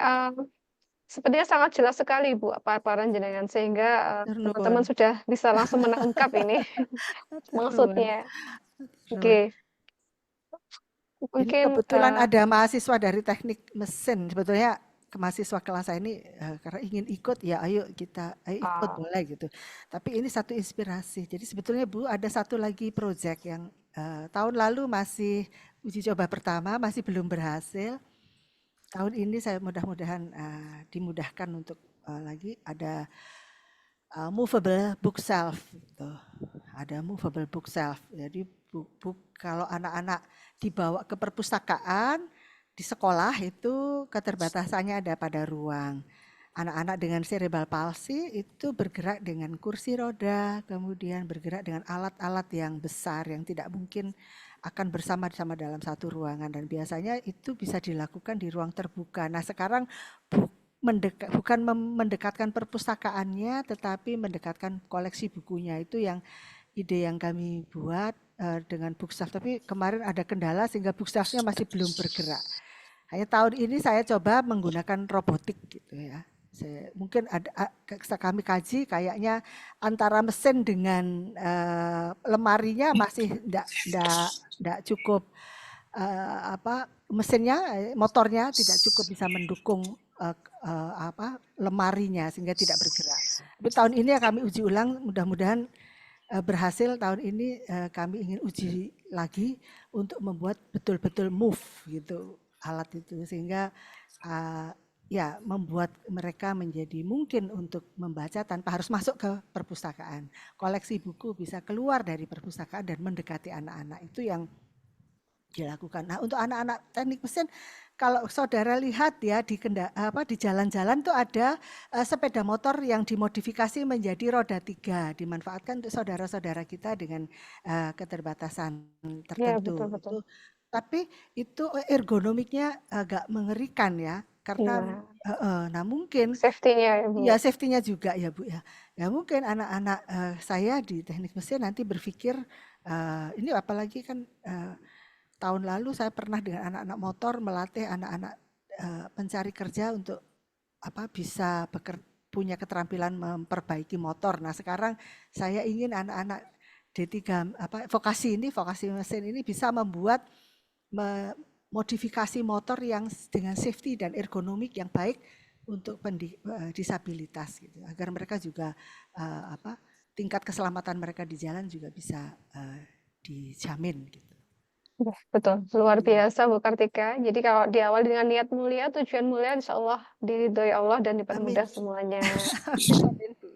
sepertinya sangat jelas sekali, Bu, paparan jenengan, sehingga teman-teman sudah bisa langsung menangkap ini maksudnya. Oke. Ini kebetulan ada mahasiswa dari teknik mesin, sebetulnya ke mahasiswa kelas saya ini karena ingin ikut, ya ayo ikut boleh gitu. Tapi ini satu inspirasi. Jadi sebetulnya Bu ada satu lagi project yang tahun lalu masih uji coba pertama, masih belum berhasil. Tahun ini saya mudah-mudahan dimudahkan untuk lagi ada movable bookshelf gitu. Ada movable bookshelf. Jadi kalau anak-anak dibawa ke perpustakaan di sekolah itu keterbatasannya ada pada ruang. Anak-anak dengan cerebral palsy itu bergerak dengan kursi roda, kemudian bergerak dengan alat-alat yang besar yang tidak mungkin akan bersama-sama dalam satu ruangan, dan biasanya itu bisa dilakukan di ruang terbuka. Nah, sekarang bukan mendekatkan perpustakaannya, tetapi mendekatkan koleksi bukunya. Itu yang ide yang kami buat dengan bookshelf. Tapi kemarin ada kendala sehingga bookshelfnya masih belum bergerak. Hanya tahun ini saya coba menggunakan robotik gitu ya. Mungkin kami kaji kayaknya antara mesin dengan lemarinya masih tidak cukup, mesinnya, motornya tidak cukup bisa mendukung lemarinya sehingga tidak bergerak. Tapi tahun ini ya kami uji ulang, mudah-mudahan berhasil. Tahun ini kami ingin uji lagi untuk membuat betul-betul move gitu alat itu, sehingga ya membuat mereka menjadi mungkin untuk membaca tanpa harus masuk ke perpustakaan. Koleksi buku bisa keluar dari perpustakaan dan mendekati anak-anak, itu yang dilakukan. Nah, untuk anak-anak teknik mesin, kalau saudara lihat ya di jalan-jalan tuh ada sepeda motor yang dimodifikasi menjadi roda 3, dimanfaatkan untuk saudara-saudara kita dengan keterbatasan Ya, tertentu. betul-betul. Tapi itu ergonomiknya agak mengerikan ya, karena nah mungkin Safety-nya ya, Bu. ya safety-nya juga ya Bu ya. Ya mungkin anak-anak saya di teknik mesin nanti berpikir ini apalagi kan tahun lalu saya pernah dengan anak-anak motor melatih anak-anak pencari kerja untuk bisa punya keterampilan memperbaiki motor. Nah, sekarang saya ingin anak-anak D3 vokasi mesin ini bisa membuat modifikasi motor yang dengan safety dan ergonomik yang baik untuk disabilitas gitu, agar mereka juga tingkat keselamatan mereka di jalan juga bisa dijamin gitu. Betul, luar biasa Bu Kartika. Jadi kalau di awal dengan niat mulia, tujuan mulia, insya Allah diridhoi Allah dan dipermudah semuanya.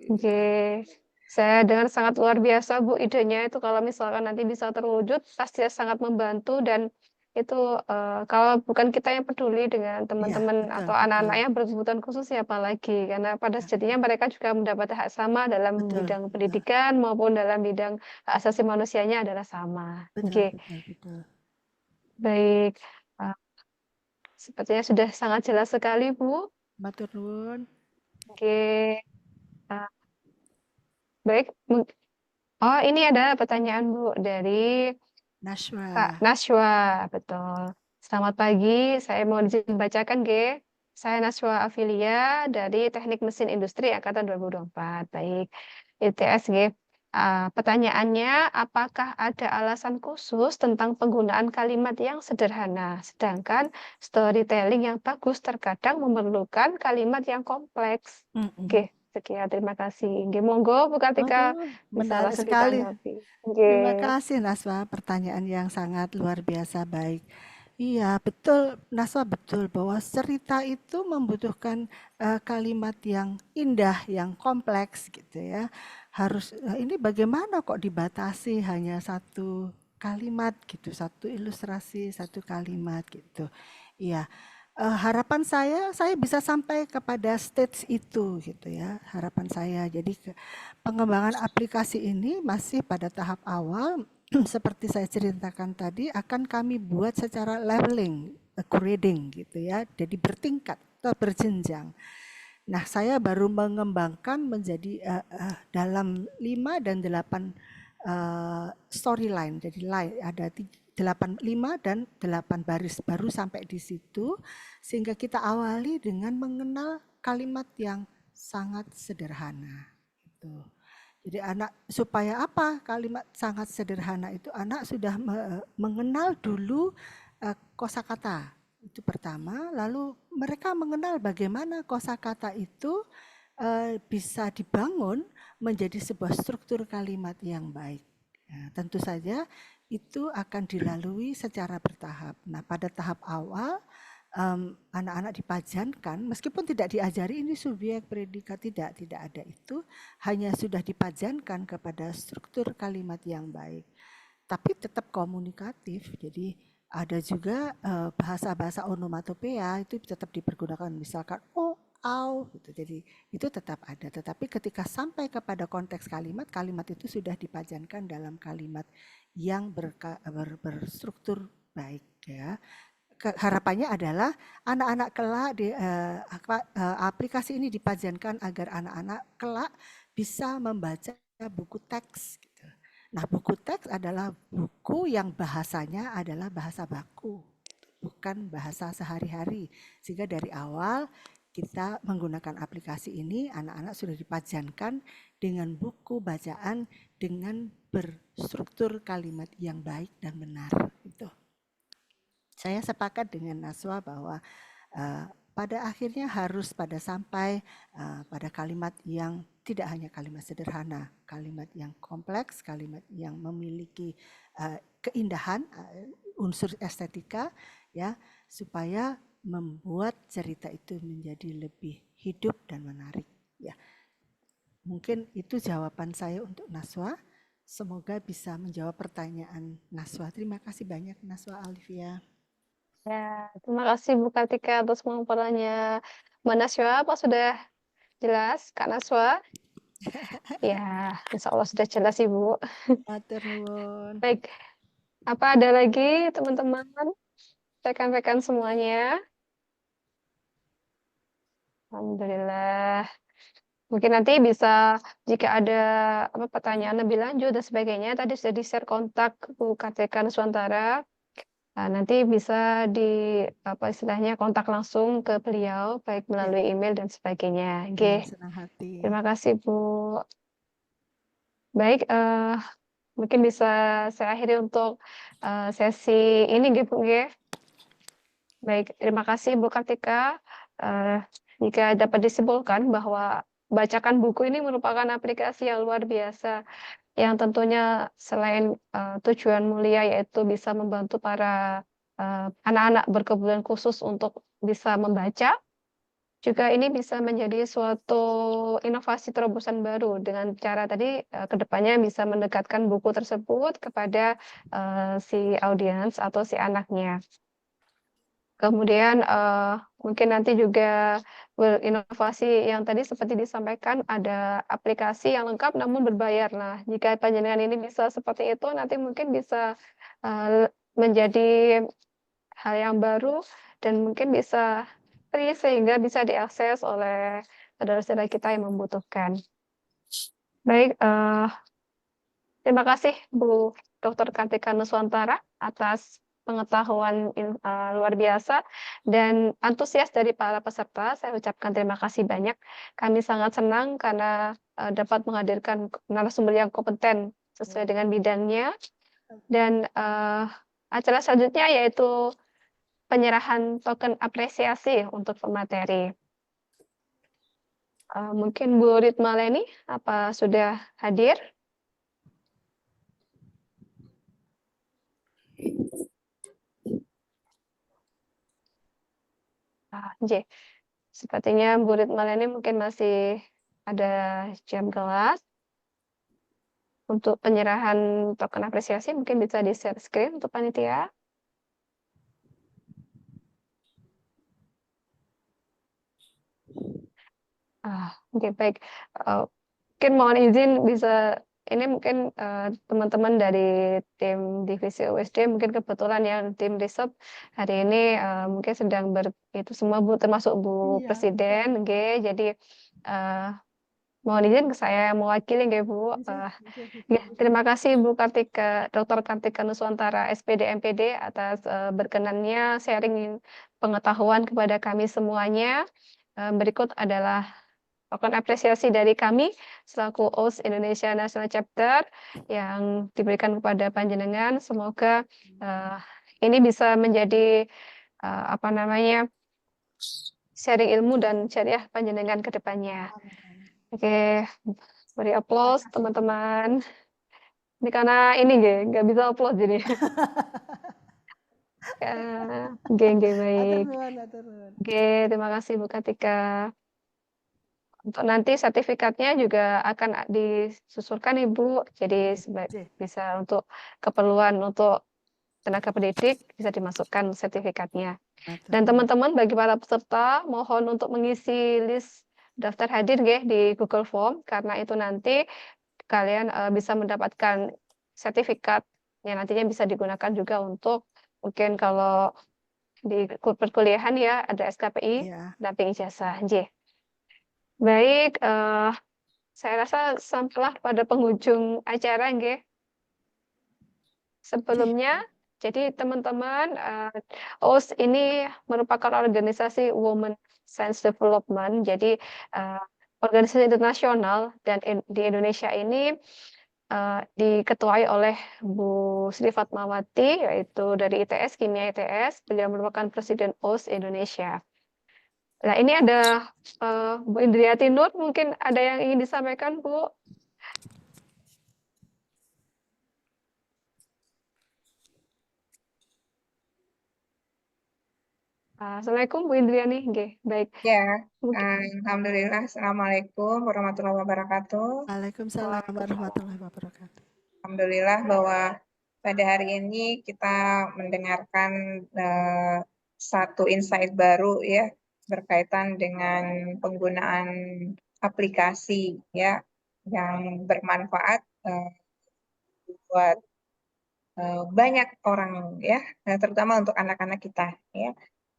Oke, saya dengar sangat luar biasa Bu idenya itu, kalau misalkan nanti bisa terwujud pasti sangat membantu, dan itu kalau bukan kita yang peduli dengan teman-teman atau anak-anak yang berkebutuhan khusus ya apalagi, karena pada sejatinya mereka juga mendapat hak sama dalam bidang pendidikan maupun dalam bidang hak asasi manusianya adalah sama. Oke. Betul. Baik, sepertinya sudah sangat jelas sekali Bu. Matur nuwun. Oke, baik. Oh, ini ada pertanyaan Bu dari Nashwa. Kak Nashwa, betul. Selamat pagi, saya mau dibacakan G. Saya Nashwa Afilia dari Teknik Mesin Industri Angkatan 2024. Baik, ITS G. Pertanyaannya, apakah ada alasan khusus tentang penggunaan kalimat yang sederhana, sedangkan storytelling yang bagus terkadang memerlukan kalimat yang kompleks? Oke, sekian, terima kasih. Monggo Bu Kartika, bisa menarik langsung sekali. ditanggapi. Terima kasih Naswa, pertanyaan yang sangat luar biasa baik. Iya, betul Naswa, betul bahwa cerita itu membutuhkan kalimat yang indah, yang kompleks gitu ya. Harus ini bagaimana kok dibatasi hanya satu kalimat gitu, satu ilustrasi, satu kalimat gitu. Iya. Harapan saya bisa sampai kepada stage itu gitu ya, harapan saya. Jadi pengembangan aplikasi ini masih pada tahap awal. Seperti saya ceritakan tadi, akan kami buat secara leveling, grading gitu ya, jadi bertingkat atau berjenjang. Nah, saya baru mengembangkan menjadi dalam 5 dan 8 storyline. Jadi ada 5 dan 8 baris, baru sampai di situ, sehingga kita awali dengan mengenal kalimat yang sangat sederhana gitu. Jadi anak, supaya apa kalimat sangat sederhana itu, anak sudah mengenal dulu kosakata itu pertama, lalu mereka mengenal bagaimana kosakata itu bisa dibangun menjadi sebuah struktur kalimat yang baik. Ya, tentu saja itu akan dilalui secara bertahap. Nah, pada tahap awal anak-anak dipajankan, meskipun tidak diajari ini subjek predikat, tidak ada itu, hanya sudah dipajankan kepada struktur kalimat yang baik, tapi tetap komunikatif. Jadi ada juga bahasa-bahasa onomatopea itu tetap dipergunakan, misalkan oh, au gitu. Jadi itu tetap ada, tetapi ketika sampai kepada konteks kalimat, kalimat itu sudah dipajankan dalam kalimat yang berstruktur baik ya. Harapannya adalah anak-anak kelak di aplikasi ini dipajankan agar anak-anak kelak bisa membaca buku teks gitu. Nah, buku teks adalah buku yang bahasanya adalah bahasa baku, bukan bahasa sehari-hari, sehingga dari awal kita menggunakan aplikasi ini, anak-anak sudah dipajankan dengan buku bacaan dengan berstruktur kalimat yang baik dan benar. Itu. Saya sepakat dengan Naswa bahwa pada akhirnya harus sampai pada kalimat yang tidak hanya kalimat sederhana, kalimat yang kompleks, kalimat yang memiliki keindahan, unsur estetika, ya, supaya membuat cerita itu menjadi lebih hidup dan menarik. Ya, mungkin itu jawaban saya untuk Naswa. Semoga bisa menjawab pertanyaan Naswa. Terima kasih banyak Naswa Alivia. Ya, terima kasih Bu Kartika atas pemaparannya. Mbak Naswa, apa sudah jelas, Kak Naswa? Ya, insya Allah sudah jelas Ibu. Matur nuwun. Baik, apa ada lagi teman-teman, rekan-rekan semuanya? Alhamdulillah. Mungkin nanti bisa jika ada pertanyaan lebih lanjut dan sebagainya, tadi sudah di-share kontak Bu Kartika Nuswantara. Nah, nanti bisa istilahnya kontak langsung ke beliau, baik melalui email dan sebagainya. Dengan Oke, senang hati. terima kasih Bu. Baik, mungkin bisa saya akhiri untuk sesi ini, Bu. Baik, terima kasih Bu Kartika. Jika dapat disimpulkan bahwa bacakan buku ini merupakan aplikasi yang luar biasa, yang tentunya selain tujuan mulia yaitu bisa membantu para anak-anak berkebutuhan khusus untuk bisa membaca, juga ini bisa menjadi suatu inovasi terobosan baru dengan cara tadi kedepannya bisa mendekatkan buku tersebut kepada si audiens atau si anaknya. Kemudian mungkin nanti juga berinovasi yang tadi seperti disampaikan ada aplikasi yang lengkap namun berbayar. Nah, jika panjenengan ini bisa seperti itu nanti mungkin bisa menjadi hal yang baru dan mungkin bisa free sehingga bisa diakses oleh saudara-saudara kita yang membutuhkan. Baik, terima kasih Bu Dr. Kartika Nuswantara atas pengetahuan luar biasa dan antusias dari para peserta. Saya ucapkan terima kasih banyak. Kami sangat senang karena dapat menghadirkan narasumber yang kompeten sesuai dengan bidangnya. Dan acara selanjutnya yaitu penyerahan token apresiasi untuk pemateri. Mungkin Bu Ritma Leni, apa sudah hadir? J. Sepertinya Bu Ritma Leni mungkin masih ada jam kelas. Untuk penyerahan token apresiasi mungkin bisa di-share screen untuk panitia. Oke, baik. Mungkin mohon izin bisa ini mungkin teman-teman dari tim divisi USD mungkin kebetulan yang tim riset hari ini mungkin sedang itu semua Bu termasuk Bu Iya, Presiden, jadi mohon izin saya mewakili Bu. Terima kasih Bu Kartika, Dr. Kartika Nuswantara SPD MPD atas berkenannya sharing pengetahuan kepada kami semuanya. Berikut adalah token apresiasi dari kami selaku OS Indonesia National Chapter yang diberikan kepada panjenengan. Semoga ini bisa menjadi sharing ilmu dan syariah panjenengan ke depannya. Oke, beri aplaus teman-teman. Ini karena ini nggak bisa aplaus jadi. Baik. Terima kasih Bu Kartika. Untuk nanti sertifikatnya juga akan disusulkan Ibu, jadi bisa untuk keperluan untuk tenaga pendidik bisa dimasukkan sertifikatnya. Dan teman-teman bagi para peserta mohon untuk mengisi list daftar hadir di Google Form karena itu nanti kalian bisa mendapatkan sertifikat yang nantinya bisa digunakan juga untuk mungkin kalau di perkuliahan ya ada SKPI, damping ijazah. Baik, saya rasa sampailah pada penghujung acara Sebelumnya Jadi teman-teman, OS ini merupakan organisasi Women Science Development. Jadi organisasi internasional dan di Indonesia ini diketuai oleh Bu Sri Fatmawati, yaitu dari ITS, Kimia ITS. Beliau merupakan Presiden OS Indonesia. Nah, ini ada Bu Indriati Nur, mungkin ada yang ingin disampaikan, Bu? Assalamualaikum Bu Indriani, nggih, baik. Ya, Mungkin alhamdulillah. Assalamualaikum warahmatullahi wabarakatuh. Waalaikumsalam warahmatullahi wabarakatuh. Alhamdulillah bahwa pada hari ini kita mendengarkan satu insight baru ya berkaitan dengan penggunaan aplikasi ya yang bermanfaat buat banyak orang ya, terutama untuk anak-anak kita ya.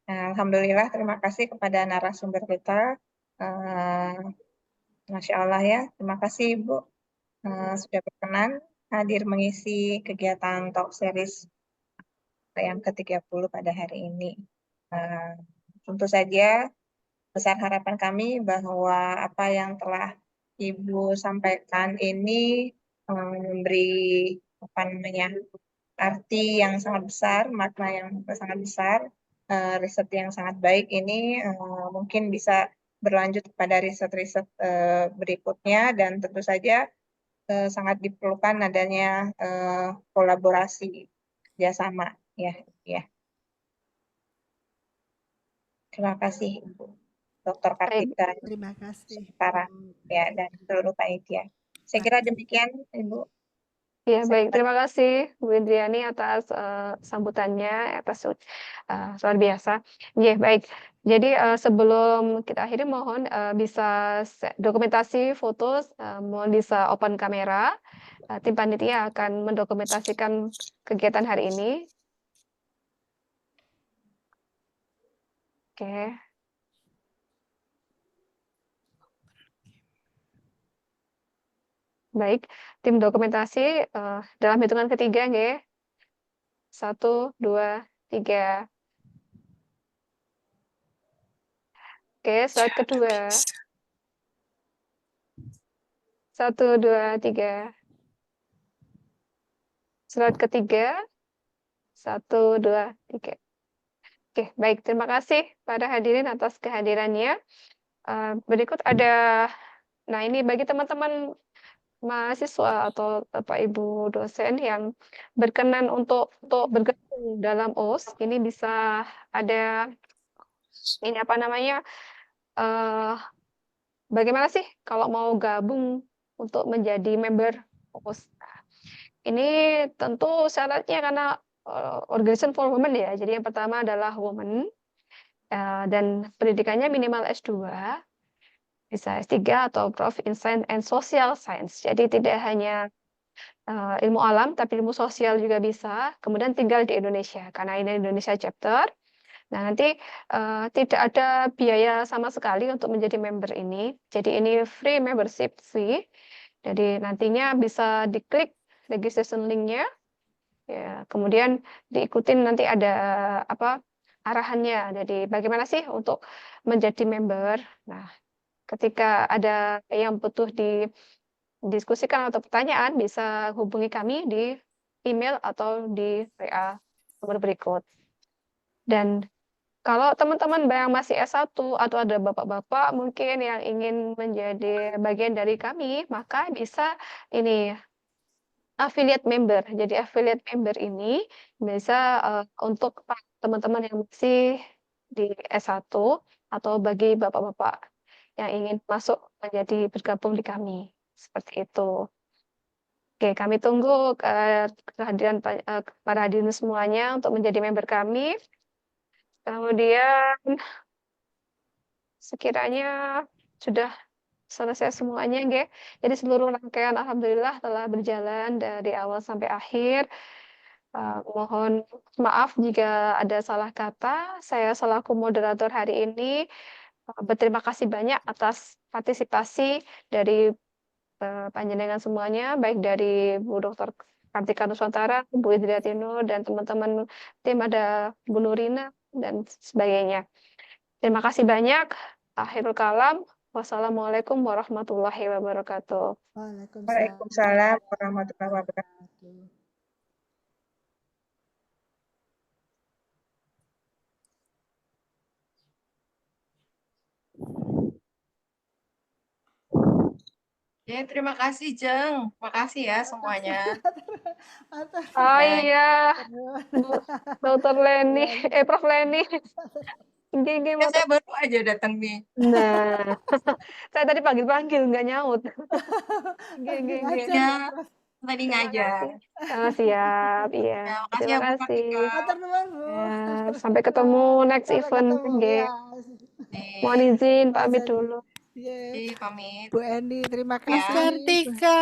Alhamdulillah, terima kasih kepada narasumber kita. Masya Allah ya, terima kasih Ibu sudah berkenan hadir mengisi kegiatan Talk Series yang ke-30 pada hari ini. Tentu saja besar harapan kami bahwa apa yang telah Ibu sampaikan ini memberi apa namanya arti yang sangat besar, makna yang sangat besar, riset yang sangat baik ini mungkin bisa berlanjut kepada riset-riset berikutnya dan tentu saja sangat diperlukan adanya kolaborasi kerjasama ya. Terima kasih Ibu Dr. baik, Kartika Terima kasih. Sarah ya dan seluruh panitia. Saya kira demikian Ibu. ya baik. Terima kasih Bu Indriani atas sambutannya, atas luar biasa. Ya baik. Jadi sebelum kita akhiri mohon bisa dokumentasi foto, mohon bisa open kamera. Tim panitia akan mendokumentasikan kegiatan hari ini. Oke. Baik, tim dokumentasi dalam hitungan ketiga, nggih. 1, 2, 3. Oke, slide kedua. 1, 2, 3. Slide ketiga. 1, 2, 3. Oke, baik. Terima kasih para hadirin atas kehadirannya. Berikut ada, nah ini bagi teman-teman mahasiswa atau Bapak Ibu dosen yang berkenan untuk bergabung dalam OS, ini bisa ada ini apa namanya? Bagaimana sih kalau mau gabung untuk menjadi member OS? Ini tentu syaratnya karena Organization for Women ya. Jadi yang pertama adalah woman dan pendidikannya minimal S2. Bisa S3 atau Prof in Science and Social Science. Jadi tidak hanya ilmu alam, tapi ilmu sosial juga bisa. Kemudian tinggal di Indonesia, karena ini Indonesia chapter. Nah, nanti tidak ada biaya sama sekali untuk menjadi member ini. Jadi ini free membership fee. Jadi nantinya bisa diklik registration link-nya. Ya, kemudian diikutin nanti ada arahannya. Jadi bagaimana sih untuk menjadi member? Nah, ketika ada yang butuh didiskusikan atau pertanyaan, bisa hubungi kami di email atau di WA nomor berikut. Dan kalau teman-teman yang masih S1 atau ada bapak-bapak mungkin yang ingin menjadi bagian dari kami, maka bisa ini affiliate member. Jadi affiliate member ini bisa untuk teman-teman yang masih di S1 atau bagi bapak-bapak yang ingin masuk menjadi bergabung di kami. Seperti itu. Oke, kami tunggu kehadiran para hadirin semuanya untuk menjadi member kami. Kemudian sekiranya sudah selesai semuanya, nggih. Jadi seluruh rangkaian alhamdulillah telah berjalan dari awal sampai akhir. Mohon maaf jika ada salah kata. Saya selaku moderator hari ini berterima kasih banyak atas partisipasi dari panjenengan semuanya, baik dari Bu Dr. Kartika Nusantara, Bu Idriati Nur, dan teman-teman tim ada Bu Nurina, dan sebagainya. Terima kasih banyak. Akhirul kalam. Wassalamualaikum warahmatullahi wabarakatuh. Waalaikumsalam warahmatullahi wabarakatuh. Ya, terima kasih, Jeng. Makasih ya semuanya. Oh Baik. iya, Dr. Leni, Prof. Leni. Gigi, Ya, saya baru aja datang nih. Nah, saya tadi panggil-panggil, nggak nyaut. Gigi. Ya, tadi Terima ngajar. kasih. Oh, siap, iya. Ya, makasih Terima ya, Bu kasih. Kartika. Matur nuwun, Bu. Ya, sampai ketemu next Sampai event. ketemu. Nggih. Ya. Mohon izin pamit dulu. Iya. Pamit. Bu Eni, terima Ya. kasih. Kartika.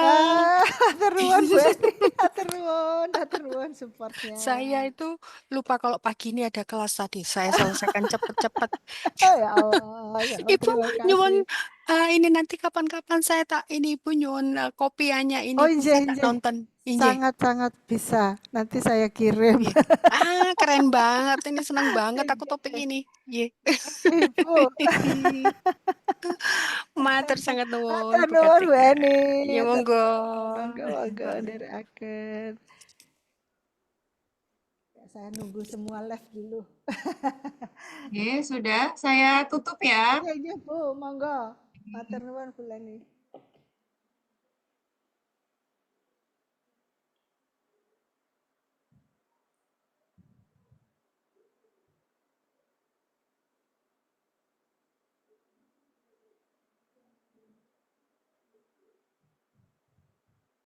Hatur nuwun Bu Eni, hatur nuwun supportnya. Saya itu lupa kalau pagi ini ada kelas tadi. Saya selesaikan cepet-cepet. Oh ya Allah, ya Allah, Ibu terima nyuwun kasih. ini nanti kapan-kapan saya tak ini Ibu nyuwun kopiannya ini Oh Bu, inje, saya tak inje. nonton. Inje. Sangat-sangat bisa. Nanti saya kirim. Iya. Keren banget. Ini senang banget aku topik ini. Iya. Ibu. Matur sangat nuwun Hatur Bu nuwun Bu Kartika. Eni. Ya monggo. Monggo dari akhir. Saya nunggu semua live dulu. Oke, sudah. Saya tutup ya. Iya, Bu, monggo. Matur nuwun Bu Leni.